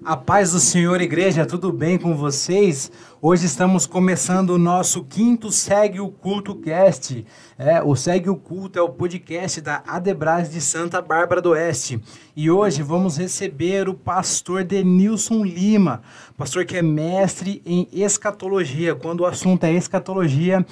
A paz do Senhor, igreja, tudo bem com vocês? Hoje estamos começando o nosso 5º Segue o Culto Cast. O Segue o Culto é o podcast da Adebras de Santa Bárbara do Oeste. E hoje vamos receber o pastor Denilson Lima, pastor que é mestre em escatologia. Quando o assunto é escatologia,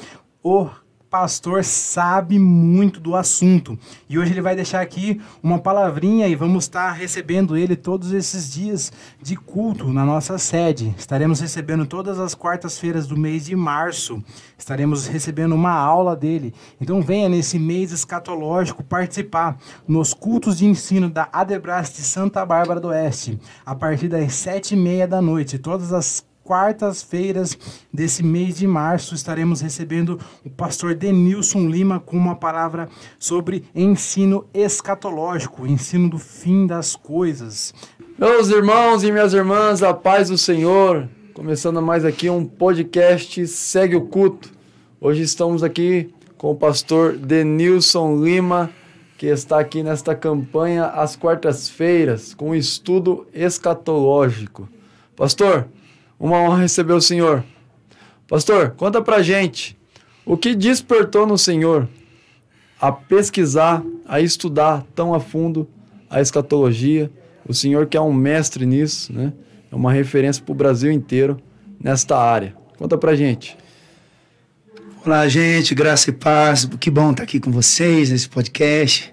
o pastor sabe muito do assunto. E hoje ele vai deixar aqui uma palavrinha e vamos estar recebendo ele todos esses dias de culto na nossa sede. Estaremos recebendo todas as quartas-feiras do mês de março. Estaremos recebendo uma aula dele. Então venha nesse mês escatológico participar nos cultos de ensino da Adebras de Santa Bárbara do Oeste, a partir das 7h30 da noite. Todas as quartas-feiras desse mês de março estaremos recebendo o pastor Denilson Lima com uma palavra sobre ensino escatológico, ensino do fim das coisas. Meus irmãos e minhas irmãs, a paz do Senhor, começando mais aqui um podcast Segue o Culto. Hoje estamos aqui com o pastor Denilson Lima, que está aqui nesta campanha às quartas-feiras com o estudo escatológico. Pastor, uma honra receber o senhor. Pastor, conta pra gente, o que despertou no senhor a pesquisar, a estudar tão a fundo a escatologia? O senhor que é um mestre nisso, né? É uma referência pro Brasil inteiro nesta área. Conta pra gente. Olá, gente, graça e paz. Que bom estar aqui com vocês nesse podcast,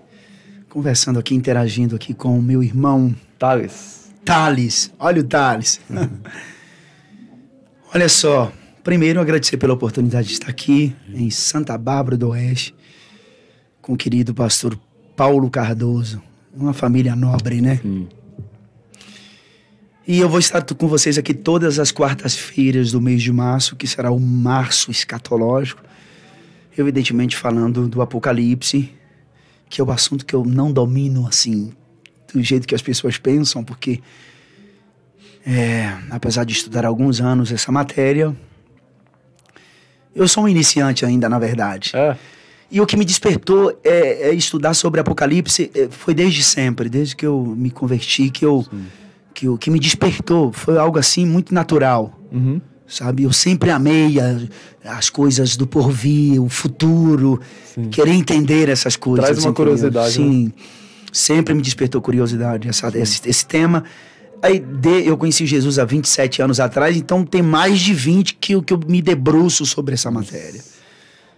conversando aqui, interagindo aqui com o meu irmão Thales. Olha o Thales. Olha só, primeiro agradecer pela oportunidade de estar aqui em Santa Bárbara do Oeste com o querido pastor Paulo Cardoso, uma família nobre, né? E eu vou estar com vocês aqui todas as quartas-feiras do mês de março, que será o março escatológico, evidentemente falando do Apocalipse, que é o assunto que eu não domino assim, do jeito que as pessoas pensam, porque apesar de estudar há alguns anos essa matéria, eu sou um iniciante ainda, na verdade. E o que me despertou é estudar sobre Apocalipse foi desde sempre, desde que eu me converti, que me despertou foi algo assim muito natural. Sabe? Eu sempre amei as coisas do porvir, o futuro, querer entender essas coisas. Traz uma curiosidade. Sim, né? Sempre me despertou curiosidade esse tema. Eu conheci Jesus há 27 anos atrás, então tem mais de 20 que eu me debruço sobre essa matéria.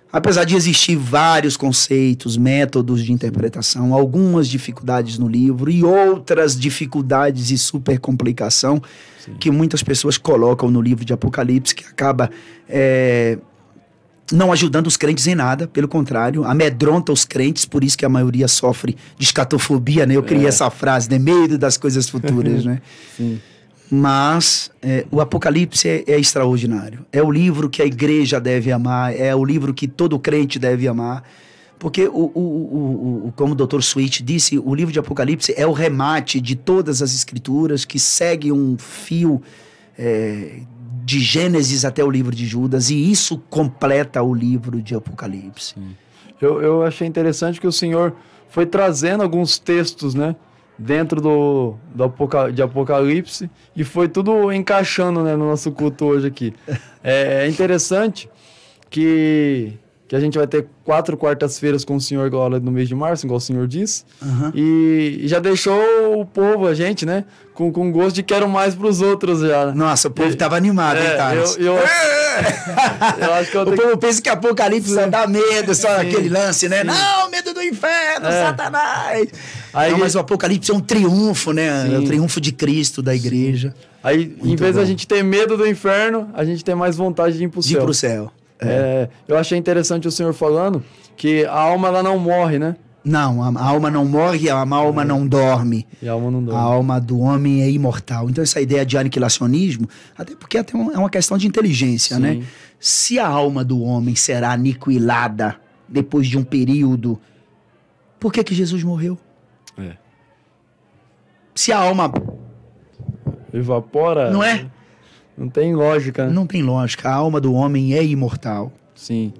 Apesar de existir vários conceitos, métodos de interpretação, algumas dificuldades no livro e outras dificuldades e supercomplicação que muitas pessoas colocam no livro de Apocalipse, que acaba não ajudando os crentes em nada, pelo contrário, amedronta os crentes, por isso que a maioria sofre de escatofobia, né? Eu criei essa frase, né? Medo das coisas futuras, né? Sim. Mas o Apocalipse é extraordinário. É o livro que a igreja deve amar, é o livro que todo crente deve amar, porque, como o Dr. Sweet disse, o livro de Apocalipse é o remate de todas as escrituras que segue um fio de Gênesis até o livro de Judas, e isso completa o livro de Apocalipse. Eu achei interessante que o senhor foi trazendo alguns textos, né, dentro de Apocalipse, e foi tudo encaixando, né, no nosso culto hoje aqui. É interessante que a gente vai ter 4 quartas-feiras com o senhor agora no mês de março, igual o senhor disse, e já deixou o povo, a gente, né, com gosto de quero mais pros outros já. Nossa, o povo tava animado, hein, Thales? Eu acho que o povo pensa que Apocalipse só dá medo, só aquele lance, né? Não, medo do inferno, Satanás! Não, mas o Apocalipse é um triunfo, né? É o triunfo de Cristo, da igreja. Aí, Muito em vez bom. da gente ter medo do inferno, a gente tem mais vontade de ir pro céu. De ir pro céu. Eu achei interessante o senhor falando que a alma ela não morre, né? Não, a alma não morre, a alma não dorme. E a alma não dorme. A alma do homem é imortal. Então essa ideia de aniquilacionismo, até porque é uma questão de inteligência, né? Se a alma do homem será aniquilada depois de um período, por que Jesus morreu? Se a alma evapora... Não é? Não tem lógica, né? Não tem lógica. A alma do homem é imortal. Sim.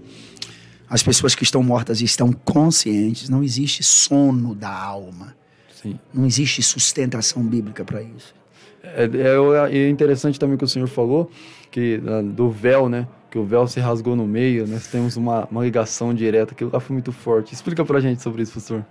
As pessoas que estão mortas estão conscientes. Não existe sono da alma. Sim. Não existe sustentação bíblica para isso. É interessante também que o senhor falou, que do véu, né? Que o véu se rasgou no meio, nós temos uma ligação direta, aquilo lá foi muito forte. Explica pra gente sobre isso, pastor.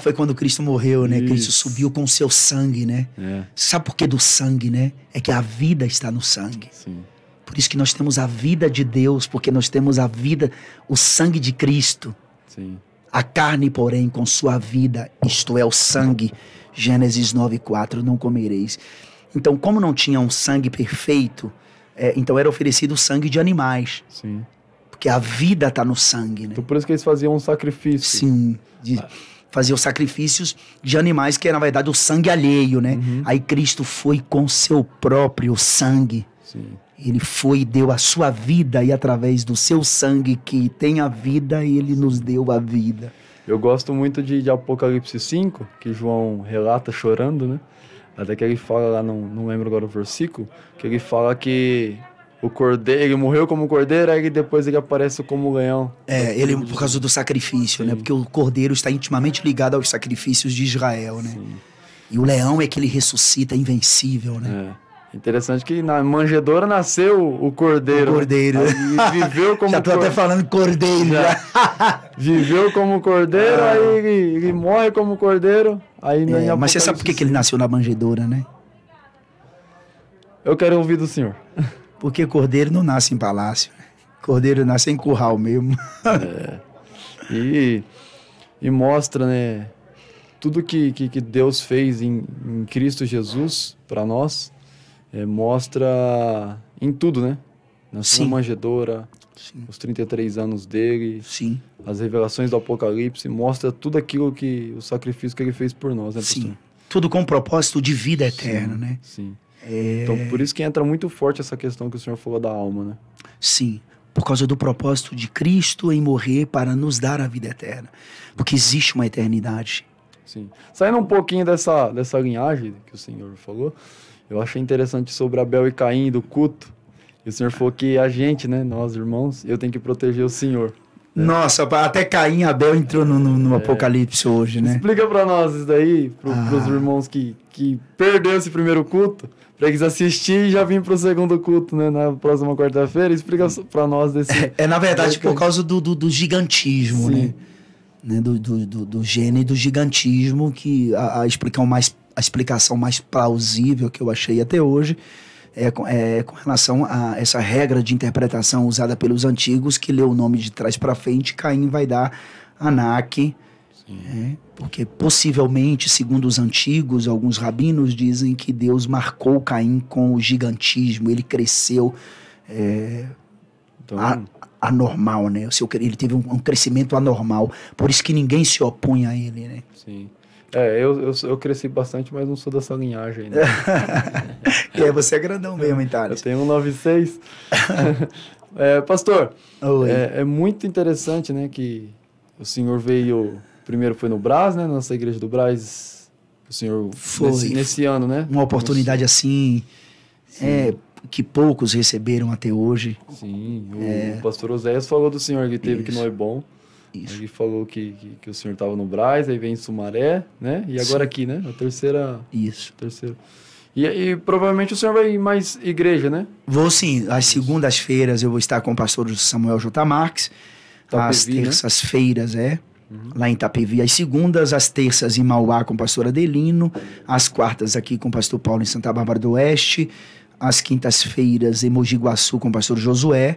Foi quando Cristo morreu, né? Isso. Cristo subiu com o seu sangue, né? Sabe por que do sangue, né? É que a vida está no sangue. Sim. Por isso que nós temos a vida de Deus, porque nós temos a vida, o sangue de Cristo. Sim. A carne, porém, com sua vida, isto é, o sangue. Gênesis 9:4, não comereis. Então, como não tinha um sangue perfeito, então era oferecido sangue de animais. Sim. Porque a vida está no sangue, né? Então por isso que eles faziam um sacrifício. Sim. Faziam sacrifícios de animais, que é na verdade o sangue alheio, né? Uhum. Aí Cristo foi com seu próprio sangue. Sim. Ele foi e deu a sua vida, e através do seu sangue que tem a vida, ele nos deu a vida. Eu gosto muito de Apocalipse 5, que João relata chorando, né? Até que ele fala lá, não lembro agora o versículo, que ele fala que o cordeiro, ele morreu como cordeiro, aí depois ele aparece como leão. Ele por causa do sacrifício, né? Porque o cordeiro está intimamente ligado aos sacrifícios de Israel, né? Sim. E o leão é que ele ressuscita invencível, né? Interessante que na manjedoura nasceu o cordeiro. O cordeiro. Aí viveu como já tô até falando cordeiro. Viveu como cordeiro, aí ele morre como cordeiro. Aí mas você sabe por que ele nasceu na manjedoura, né? Eu quero ouvir do senhor. Porque cordeiro não nasce em palácio. Cordeiro nasce em curral mesmo. E mostra, né? Tudo que Deus fez em Cristo Jesus para nós. Mostra em tudo, né? Na sua manjedoura, os 33 anos dele, as revelações do Apocalipse, mostra tudo aquilo o sacrifício que ele fez por nós, né, pastor? Sim, tudo com propósito de vida eterna, né? Sim. Então, por isso que entra muito forte essa questão que o senhor falou da alma, né? Sim, por causa do propósito de Cristo em morrer para nos dar a vida eterna. Porque existe uma eternidade. Sim. Saindo um pouquinho dessa linhagem que o senhor falou, eu achei interessante sobre Abel e Caim, do culto. E o senhor falou que a gente, né, nós irmãos, eu tenho que proteger o senhor. Nossa, até Caim e Abel entrou no Apocalipse hoje, né? Explica pra nós isso daí, pros irmãos que perderam esse primeiro culto, pra eles assistirem e já virem pro segundo culto, né, na próxima quarta-feira. Explica pra nós desse... na verdade, por causa do gigantismo, né? Do gênero e do gigantismo, que a explicação mais plausível que eu achei até hoje é com relação a essa regra de interpretação usada pelos antigos, que lê o nome de trás para frente, Caim vai dar Anak, porque possivelmente, segundo os antigos, alguns rabinos dizem que Deus marcou Caim com o gigantismo, ele cresceu anormal, né? Ele teve um crescimento anormal, por isso que ninguém se opõe a ele, né? Sim. Eu cresci bastante, mas não sou dessa linhagem, né? Você é grandão mesmo, hein, Thales? Eu tenho 1,96. Pastor, Oi. É muito interessante, né, que o senhor veio... Primeiro foi no Brás, né? Nossa igreja do Brás. O senhor... Foi. Nesse ano, né? Uma oportunidade assim... que poucos receberam até hoje. Sim. O pastor Oséias falou do senhor que teve que não é bom. Isso. Ele falou que o senhor estava no Brás, aí vem em Sumaré, né? E agora aqui, né? A terceira... Isso. Terceira. E provavelmente o senhor vai em mais igreja, né? Vou sim. Às segundas-feiras eu vou estar com o pastor Samuel J. Marques. Às terças-feiras, lá em Itapevi. Às segundas, às terças em Mauá com o pastor Adelino. Às quartas aqui com o pastor Paulo em Santa Bárbara do Oeste. Às quintas-feiras em Mogi Guaçu com o pastor Josué.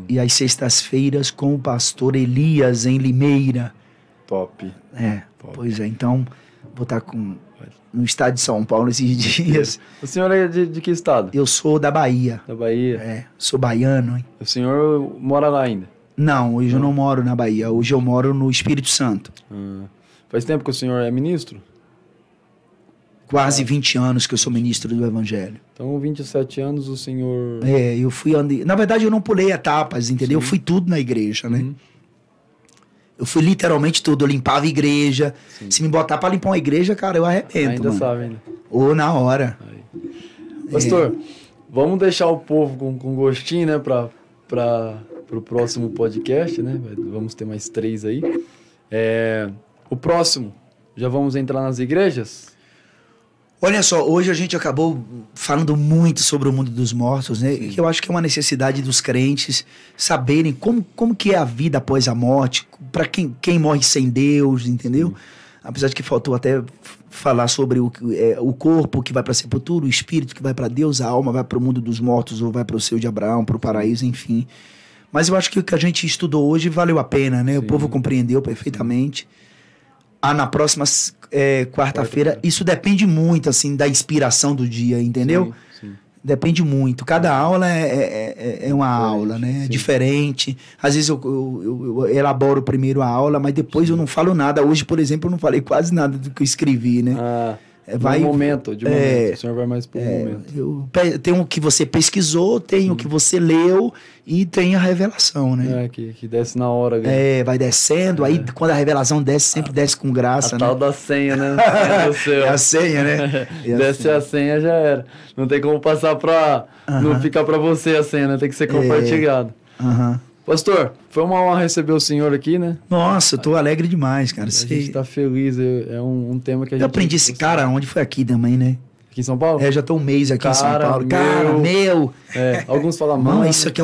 E às sextas-feiras com o pastor Elias em Limeira. Top. Top. Pois é, então vou estar no estado de São Paulo esses dias. O senhor é de que estado? Eu sou da Bahia. Da Bahia? Sou baiano. Hein? O senhor mora lá ainda? Não, hoje eu não moro na Bahia. Hoje eu moro no Espírito Santo. Faz tempo que o senhor é ministro? Quase 20 anos que eu sou ministro do Evangelho. Então, 27 anos o senhor... eu fui... Na verdade, eu não pulei etapas, entendeu? Sim. Eu fui tudo na igreja, né? Eu fui literalmente tudo. Eu limpava a igreja. Sim. Se me botar pra limpar uma igreja, cara, eu arrependo, ainda sabe, ainda. Ou na hora. Pastor, vamos deixar o povo com gostinho, né? Pro próximo podcast, né? Vamos ter mais 3 aí. O próximo, já vamos entrar nas igrejas? Olha só, hoje a gente acabou falando muito sobre o mundo dos mortos, né? Que eu acho que é uma necessidade dos crentes saberem como que é a vida após a morte, para quem morre sem Deus, entendeu? Sim. Apesar de que faltou até falar sobre o corpo que vai para a sepultura, o espírito que vai para Deus, a alma vai para o mundo dos mortos ou vai para o seio de Abraão, para o paraíso, enfim. Mas eu acho que o que a gente estudou hoje valeu a pena, né? Sim. O povo compreendeu perfeitamente. Na próxima quarta-feira, isso depende muito, assim, da inspiração do dia, entendeu? Sim. Depende muito. Cada aula é uma aula, né? É diferente. Às vezes eu elaboro primeiro a aula, mas depois eu não falo nada. Hoje, por exemplo, eu não falei quase nada do que eu escrevi, né? De momento. O senhor vai mais por momento. Tem o que você pesquisou, tem o que você leu e tem a revelação, né? Que desce na hora. Vai descendo, aí quando a revelação desce, sempre desce com graça, a né? Tal da senha, né? É a senha, né? Desce a senha, já era. Não tem como passar pra... Não ficar pra você a senha, né? Tem que ser compartilhado. Pastor, foi uma honra receber o senhor aqui, né? Nossa, eu tô alegre demais, cara. A gente tá feliz, é um tema que a gente... Eu aprendi esse cara onde foi aqui também, né? Aqui em São Paulo? Já tô um mês aqui em São Paulo. Cara, meu! Alguns falam, mano... Não, isso aqui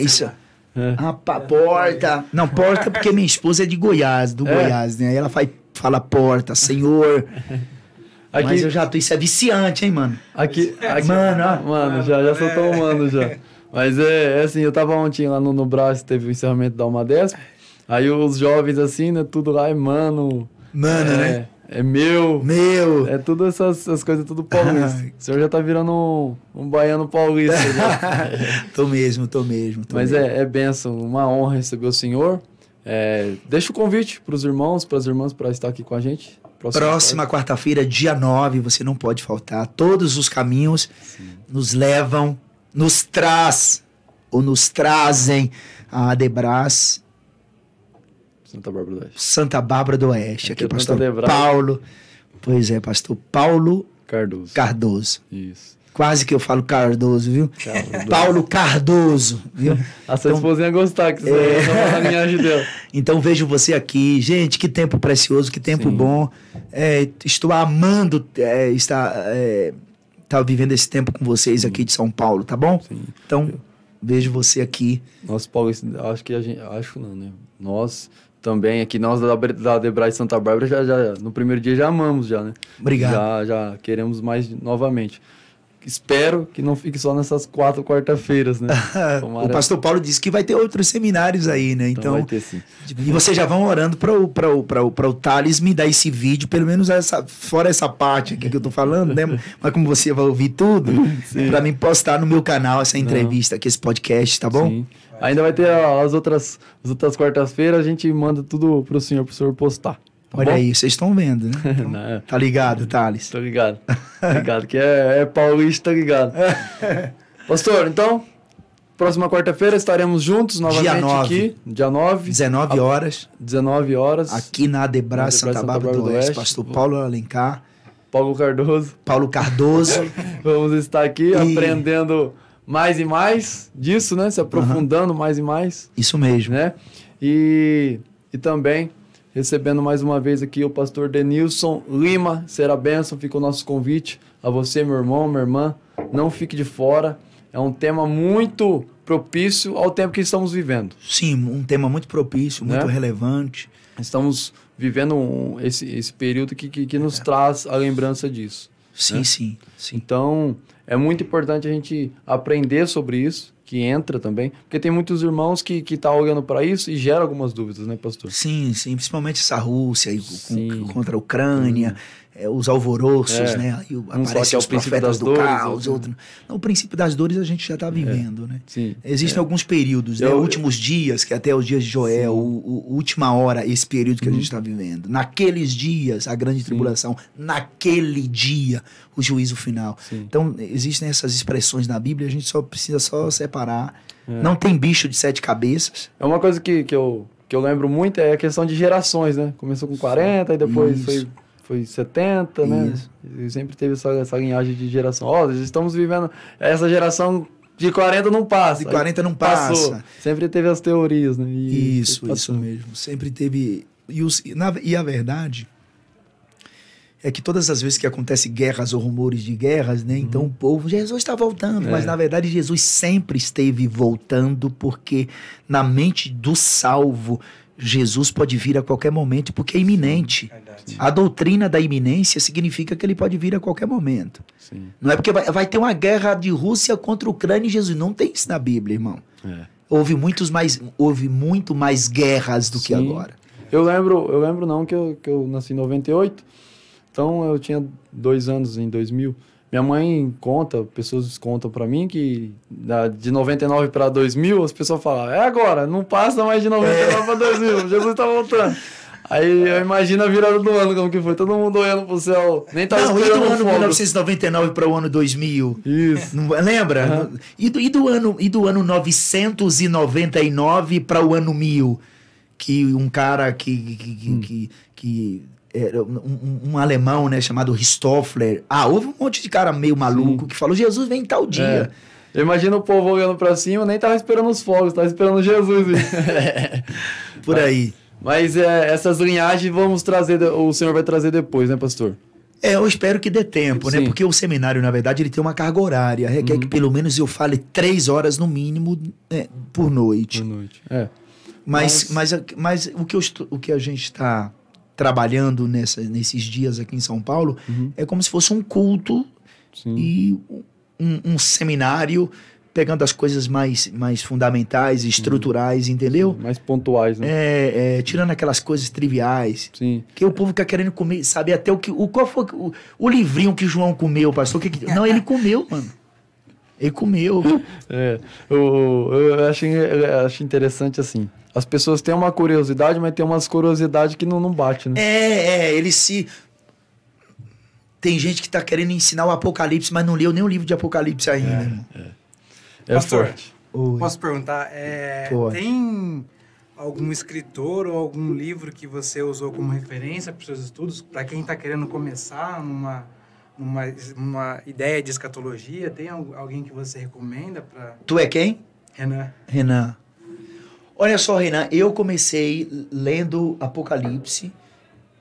isso. Porta. Não, porta porque minha esposa é de Goiás, Goiás, né? Aí ela fala porta, senhor... Aqui, mas eu já tô... Isso é viciante, hein, mano? Aqui mano, já sou tomando já. Mas assim, eu tava ontem lá no Brás, teve o encerramento da Almadesp. Aí os jovens, assim, né, tudo lá, Mano, né? É meu. É tudo essas coisas, tudo paulista. O senhor já tá virando um baiano paulista. Tô mesmo. Mas é bênção, uma honra receber o senhor. Deixa o convite pros irmãos, pras irmãs, para estar aqui com a gente. Próxima quarta-feira, dia 9, você não pode faltar. Todos os caminhos nos levam, nos trazem a Adebras Santa Bárbara do Oeste. Aqui, pastor Paulo. Pois é, pastor Paulo Cardoso. Isso. Quase que eu falo Cardoso, viu? Paulo Cardoso, viu? A sua esposa ia gostar que você na linhagem dela. Então vejo você aqui. Gente, que tempo precioso, que tempo bom. Estou amando estar vivendo esse tempo com vocês aqui de São Paulo, tá bom? Sim. Então, vejo você aqui. Nós, Paulo, acho que a gente... Acho não, né? Nós também aqui, nós da Adebras Santa Bárbara, já no primeiro dia já amamos já, né? Obrigado. Já queremos mais novamente. Espero que não fique só nessas 4 quarta-feiras, né? O pastor Paulo disse que vai ter outros seminários aí, né? Então vai ter, sim. E vocês já vão orando para o Thales me dar esse vídeo, pelo menos fora essa parte aqui que eu tô falando, né? Mas como você vai ouvir tudo, para mim postar no meu canal essa entrevista aqui, esse podcast, tá bom? Sim. Ainda vai ter as outras quartas-feiras, a gente manda tudo pro senhor postar. Tá Olha bom? aí, vocês estão vendo, né? Então, tá ligado, Thales? Tô ligado. Ligado, que é paulista, tá ligado. Pastor, então, próxima quarta-feira estaremos juntos novamente aqui. Dia 9. 19 horas. 19 horas. Aqui na Adebras Santa Bárbara do Oeste. Pastor Paulo Alencar. Paulo Cardoso. Vamos estar aqui aprendendo mais e mais disso, né? Se aprofundando mais e mais. Isso mesmo. Né? E também... recebendo mais uma vez aqui o pastor Denilson Lima, será bênção, fica o nosso convite a você, meu irmão, minha irmã, não fique de fora, é um tema muito propício ao tempo que estamos vivendo. Sim, um tema muito propício, muito relevante. Estamos vivendo esse período que nos traz a lembrança disso. Sim, né? sim. Então, é muito importante a gente aprender sobre isso, que entra também, porque tem muitos irmãos que tá olhando para isso e gera algumas dúvidas, né, pastor? Sim, principalmente essa Rússia contra a Ucrânia, os alvoroços, né? Aí aparecem os profetas do caos, outro... Não, o princípio das dores a gente já está vivendo, né? Sim. Existem alguns períodos, né? Últimos dias, que até os dias de Joel, última hora, esse período que a gente está vivendo. Naqueles dias, a grande tribulação, naquele dia, o juízo final. Sim. Então, existem essas expressões na Bíblia, a gente precisa separar. Não tem bicho de 7 cabeças. É uma coisa que eu lembro muito, é a questão de gerações, né? Começou com 40 e depois foi 70, né? E sempre teve essa linhagem de geração. Estamos vivendo... Essa geração de 40 não passa. De 40 não passa. Passou. Sempre teve as teorias, né? Isso mesmo. Sempre teve... E a verdade é que todas as vezes que acontece guerras ou rumores de guerras, né? Então o povo, Jesus está voltando, mas na verdade Jesus sempre esteve voltando, porque na mente do salvo, Jesus pode vir a qualquer momento, porque é iminente. Verdade. A doutrina da iminência significa que ele pode vir a qualquer momento. Sim. Não é porque vai ter uma guerra de Rússia contra a Ucrânia e Jesus. Não tem isso na Bíblia, irmão. Houve muito mais guerras do que agora. Eu lembro não que eu nasci em 98, então eu tinha 2 anos em 2000. Minha mãe pessoas contam pra mim que de 99 para 2000, as pessoas falam, é agora, não passa mais de 99 para 2000, Jesus tá voltando. Aí eu imagino a virada do ano, como que foi, todo mundo olhando pro céu, nem tava esperando e do ano fogo. 1999 para o ano 2000? Isso. Não, lembra? E do ano 999 para o ano 1000? Que um cara que era um alemão, né, chamado Ristoffler. Houve um monte de cara meio maluco que falou, Jesus vem tal dia. Imagina o povo olhando pra cima, nem tava esperando os fogos, tava esperando Jesus. Por aí. Mas essas linhagens o senhor vai trazer depois, né, pastor? Eu espero que dê tempo, né? Porque o seminário, na verdade, ele tem uma carga horária. Requer que pelo menos eu fale 3 horas no mínimo por noite. Por noite, Mas o que a gente está trabalhando nesses dias aqui em São Paulo é como se fosse um culto e um seminário, pegando as coisas mais fundamentais, estruturais, entendeu? Mais pontuais, né? Tirando aquelas coisas triviais. Sim. Que o povo fica querendo comer, sabe? Até qual foi o livrinho que João comeu, pastor? Não, ele comeu, mano. Ele comeu. Eu acho interessante assim. As pessoas têm uma curiosidade, mas tem umas curiosidades que não bate, né? Tem gente que tá querendo ensinar o Apocalipse, mas não leu nem o livro de Apocalipse ainda. Pastor, forte. Posso perguntar, tem algum escritor ou algum livro que você usou como referência para os seus estudos? Para quem está querendo começar numa ideia de escatologia, tem alguém que você recomenda para... Tu é quem? Renan. Olha só, Renan, eu comecei lendo Apocalipse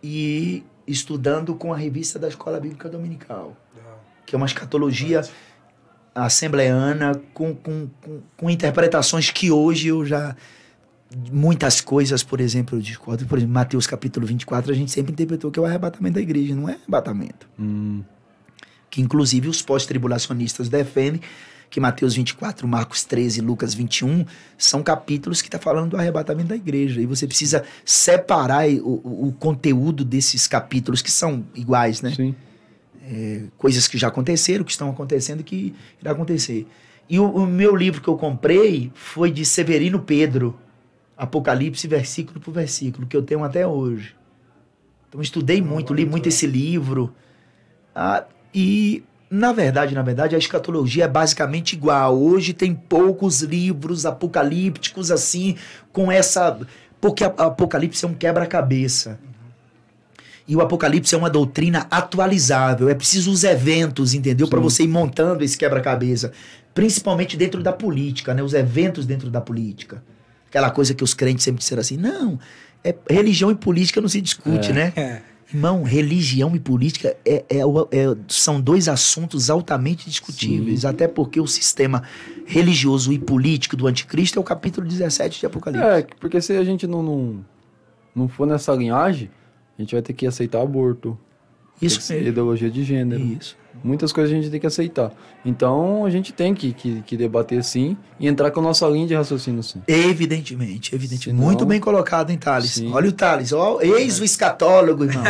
e estudando com a revista da Escola Bíblica Dominical, que é uma escatologia assembleana com interpretações que hoje eu já... Muitas coisas, por exemplo, eu discordo. Por exemplo, Mateus capítulo 24, a gente sempre interpretou que é o arrebatamento da igreja, não é arrebatamento. Que inclusive os pós-tribulacionistas defendem que Mateus 24, Marcos 13, Lucas 21 são capítulos que estão falando do arrebatamento da igreja. E você precisa separar o conteúdo desses capítulos que são iguais, né? Sim. Coisas que já aconteceram, que estão acontecendo e que irá acontecer. E o meu livro que eu comprei foi de Severino Pedro, Apocalipse, versículo por versículo, que eu tenho até hoje. Então estudei muito, li muito esse livro. E... Na verdade, a escatologia é basicamente igual. Hoje tem poucos livros apocalípticos assim, com essa... Porque Apocalipse é um quebra-cabeça. E o Apocalipse é uma doutrina atualizável. É preciso os eventos, entendeu? Para você ir montando esse quebra-cabeça. Principalmente dentro da política, né? Os eventos dentro da política. Aquela coisa que os crentes sempre disseram assim, não, religião e política não se discute, né? Irmão, religião e política são 2 assuntos altamente discutíveis, até porque o sistema religioso e político do anticristo é o capítulo 17 de Apocalipse. Porque se a gente não for nessa linhagem, a gente vai ter que aceitar aborto, Isso mesmo. ideologia de gênero. Isso. Muitas coisas a gente tem que aceitar. Então, a gente tem que debater sim e entrar com a nossa linha de raciocínio sim. Evidentemente. Senão... Muito bem colocado, hein, Thales? Sim. Olha o Thales, eis o escatólogo, irmão.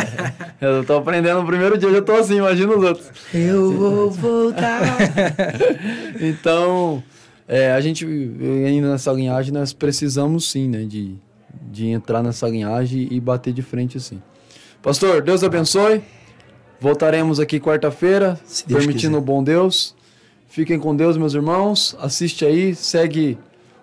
Eu tô aprendendo no primeiro dia, eu já tô assim, imagina os outros. Eu vou voltar. Então, a gente, indo nessa linhagem, nós precisamos sim, né, de entrar nessa linhagem e bater de frente sim. Pastor, Deus abençoe. Voltaremos aqui quarta-feira, permitindo o bom Deus. Fiquem com Deus, meus irmãos. Assiste aí, segue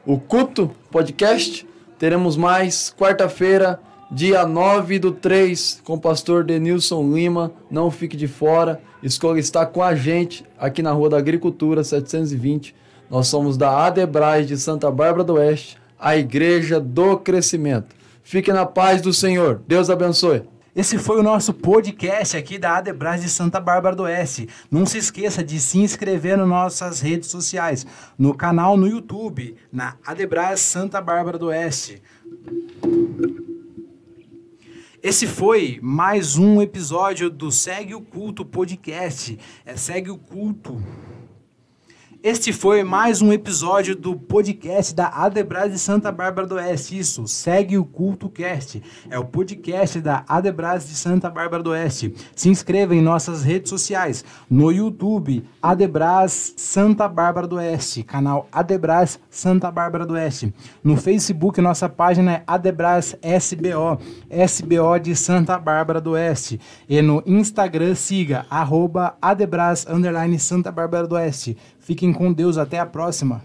o Culto Podcast. Teremos mais quarta-feira, dia 9/3, com o pastor Denilson Lima. Não fique de fora. Escolha estar com a gente aqui na Rua da Agricultura, 720. Nós somos da Adebras de Santa Bárbara do Oeste, a Igreja do Crescimento. Fique na paz do Senhor. Deus abençoe. Esse foi o nosso podcast aqui da Adebras de Santa Bárbara do Oeste. Não se esqueça de se inscrever nas nossas redes sociais, no canal no YouTube, na Adebras Santa Bárbara do Oeste. Esse foi mais um episódio do Segue o Culto Podcast. Segue o Culto. Este foi mais um episódio do podcast da Adebras de Santa Bárbara do Oeste. Isso, Segue o Culto Cast. É o podcast da Adebras de Santa Bárbara do Oeste. Se inscreva em nossas redes sociais. No YouTube, Adebras Santa Bárbara do Oeste. Canal Adebras Santa Bárbara do Oeste. No Facebook, nossa página é Adebras SBO. SBO de Santa Bárbara do Oeste. E no Instagram, siga @Adebras_Santa Bárbara do Oeste. Fiquem com Deus, até a próxima.